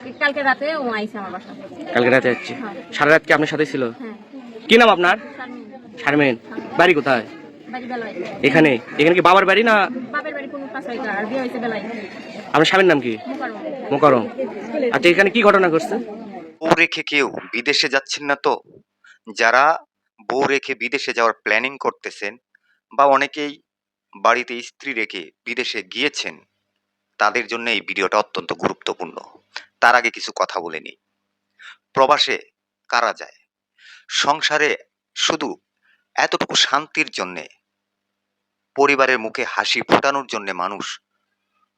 কালকে রাতে ও আইছে আমার বাসায়। কালকে রাতে যাচ্ছে? হ্যাঁ। সারা রাত কি আপনার সাথে ছিল? হ্যাঁ। কি নাম আপনার? শারমিন। শারমিন। বাড়ি কোথায়? বাড়ি বেলায়। এখানে? এখানে কি বাবার বাড়ি না? বাপের বাড়ি কোন পাঁচ ছয়টা, আর বিয়ে হয়েছে বেলায়। আপনার স্বামীর নাম কি? মুকাররম। মোকাররম। আচ্ছা, এখানে কি ঘটনা ঘটছে? বউ রেখে কেউ বিদেশে যাচ্ছেন না তো? যারা বউ রেখে বিদেশে যাওয়ার প্ল্যানিং করতেছেন বা অনেকেই বাড়িতে স্ত্রী রেখে বিদেশে গিয়েছেন, তাদের জন্য এই ভিডিওটা অত্যন্ত গুরুত্বপূর্ণ। তার আগে কিছু কথা বলে নিই। প্রবাসে কারা যায়? সংসারে শুধু এতটুকু শান্তির জন্যে, পরিবারের মুখে হাসি ফোটানোর জন্যে মানুষ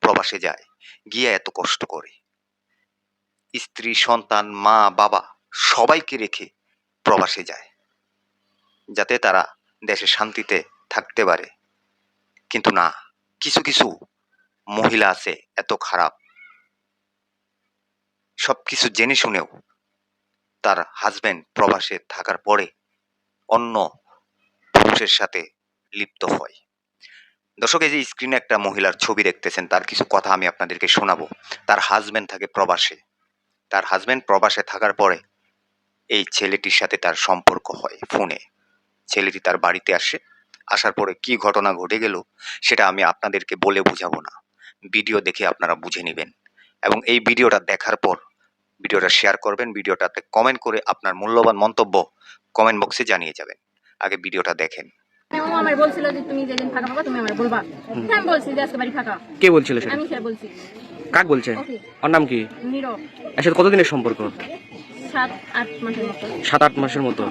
প্রবাসে যায়, গিয়ে এত কষ্ট করে। স্ত্রী, সন্তান, মা, বাবা সবাইকে রেখে প্রবাসে যায়, যাতে তারা দেশে শান্তিতে থাকতে পারে। কিন্তু না, কিছু কিছু মহিলা আছে এত খারাপ, সবকিছু জেনে শুনেও তার হাজবেন্ড প্রবাসে থাকার পরে অন্য পুরুষের সাথে লিপ্ত হয়। দর্শক, এই যে স্ক্রিনে একটা মহিলার ছবি দেখতেছেন, তার কিছু কথা আমি আপনাদেরকে শোনাবো। তার হাজবেন্ড থাকে প্রবাসে। তার হাজবেন্ড প্রবাসে থাকার পরে এই ছেলেটির সাথে তার সম্পর্ক হয় ফোনে। ছেলেটি তার বাড়িতে আসে, আসার পরে কি ঘটনা ঘটে গেল সেটা আমি আপনাদেরকে বলে বুঝাবো না, ভিডিও দেখে আপনারা বুঝে নেবেন। এবং এই ভিডিওটা দেখার পর ভিডিওটা শেয়ার করবেন, ভিডিওটাতে কমেন্ট করে আপনার মূল্যবান মন্তব্য কমেন্ট বক্সে জানিয়ে যাবেন। আগে ভিডিওটা দেখেন। ও আমার বলছিল যে তুমি যেদিন ফাঁকা পাবা তুমি আমার বলবা। হ্যাঁ, আমি বলছি যে আজকে বাড়ি ফাঁকা। কে বলছিল সেটা? আমি সে বলছি। কাক বলছেন? ওকে। ওর নাম কি? নীরব। এর সাথে কতদিনের সম্পর্ক? 7-8 মাসের মতো। 7-8 মাসের মতো।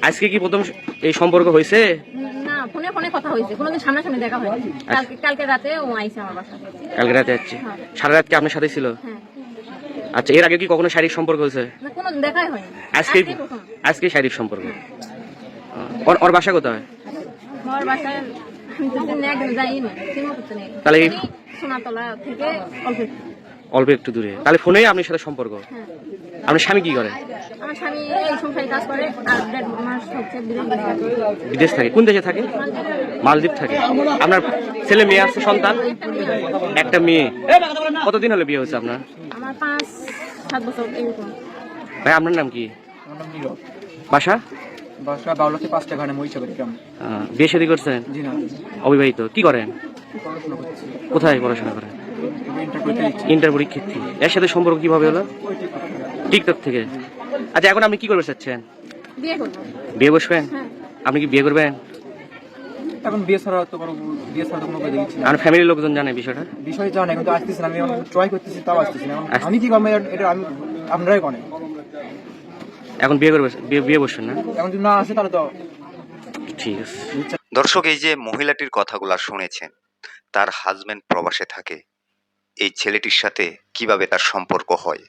আজকে কি প্রথম এই সম্পর্ক হয়েছে? না, ফোনে ফোনে কথা হয়েছে, কোনোদিন সামনাসামনি দেখা হয়নি। কালকে রাতে ও আইছে আমার বাসায়। কালকে রাতে যাচ্ছে? হ্যাঁ। সারা রাত কি আপনার সাথে ছিল? হ্যাঁ। আচ্ছা, এর আগে কি কখনো শারীরিক সম্পর্ক হয়েছে? না, কোনোদিন দেখাই হয়নি। আজকে প্রথম। আজকে শারীরিক সম্পর্ক। ওর বাসা কোথায়? আমার বাসায় আমি তো দিন একদিন যাইনি, সিনেমা করতে নেই। তাহলে এই সোনাতলা থেকে অল্প একটু। অল্প একটু দূরে। তাহলে ফোনেই আপনার সাথে সম্পর্ক? হ্যাঁ। আপনার স্বামী কি করে? আমার স্বামী এই সংসারে কাজ করে, আর 1.5 মাস হচ্ছে বিদেশে থাকে। বিদেশ থাকে? কোন দেশে থাকে? মালদ্বীপ থাকে। আপনার ছেলে মেয়ে আছে, সন্তান? একটা মেয়ে। কতদিন হলো বিয়ে হয়েছে আপনার? আমার 5-7 বছর এরকম। ভাই, আপনার নাম কি? আমার নাম নীরব। বাসা? বাসা বাউলাতে 5টা ঘাটে মহিষাবাড়ি গ্রাম। বিয়ে শাদী করছেন? জি না, অবিবাহিত। কি করেন? পড়াশোনা করছি। কোথায় পড়াশোনা করেন? ইন্টার করতে দিচ্ছি। ইন্টার পরীক্ষার্থী। এর সাথে সম্পর্ক কিভাবে হলো? ওই টিকটক থেকে। টিকটক থেকে। আচ্ছা, এখন আপনি কি করবে চাচ্ছেন? বিয়ে করবো। বিয়ে বসবেন? হ্যাঁ। আপনি কি বিয়ে করবেন? এখন বিয়ে ছাড়া তো বিয়ে ছাড়া তো কোনো উপায় দেখছি না। আমার ফ্যামিলির লোকজন জানে বিষয়টা? বিষয় জানে কিন্তু আসতেছি না, আমি ট্রাই করতেছি তাও আসতেছি না। এখন আমি কি করবো এটা আমি আপনারাই করেন। এখন বিয়ে করবে? বিয়ে বসবেন না? এখন যদি না আসে তাহলে তো ঠিক আছে। দর্শক, এই যে মহিলাটির কথাগুলা শুনেছেন, তার হাজবেন্ড প্রবাসে থাকে, এই ছেলেটির সাথে কিভাবে তার সম্পর্ক হয়।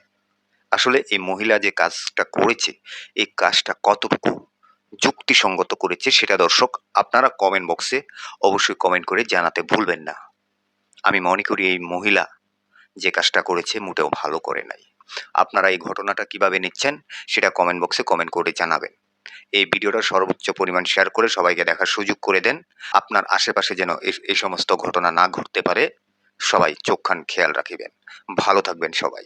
আসলে এই মহিলা যে কাজটা করেছে, এই কাজটা কতটুকু যুক্তিসঙ্গত করেছে সেটা দর্শক আপনারা কমেন্ট বক্সে অবশ্যই কমেন্ট করে জানাতে ভুলবেন না। আমি মনে করি এই মহিলা যে কাজটা করেছে মোটেও ভালো করে নাই। আপনারা এই ঘটনাটা কিভাবে নিচ্ছেন সেটা কমেন্ট বক্সে কমেন্ট করে জানাবেন। এই ভিডিওটা সর্বোচ্চ পরিমাণ শেয়ার করে সবাইকে দেখার সুযোগ করে দেন। আপনার আশেপাশে যেন এই সমস্ত ঘটনা না ঘটতে পারে, সবাই চোখ কান খেয়াল রাখিবেন। ভালো থাকবেন সবাই।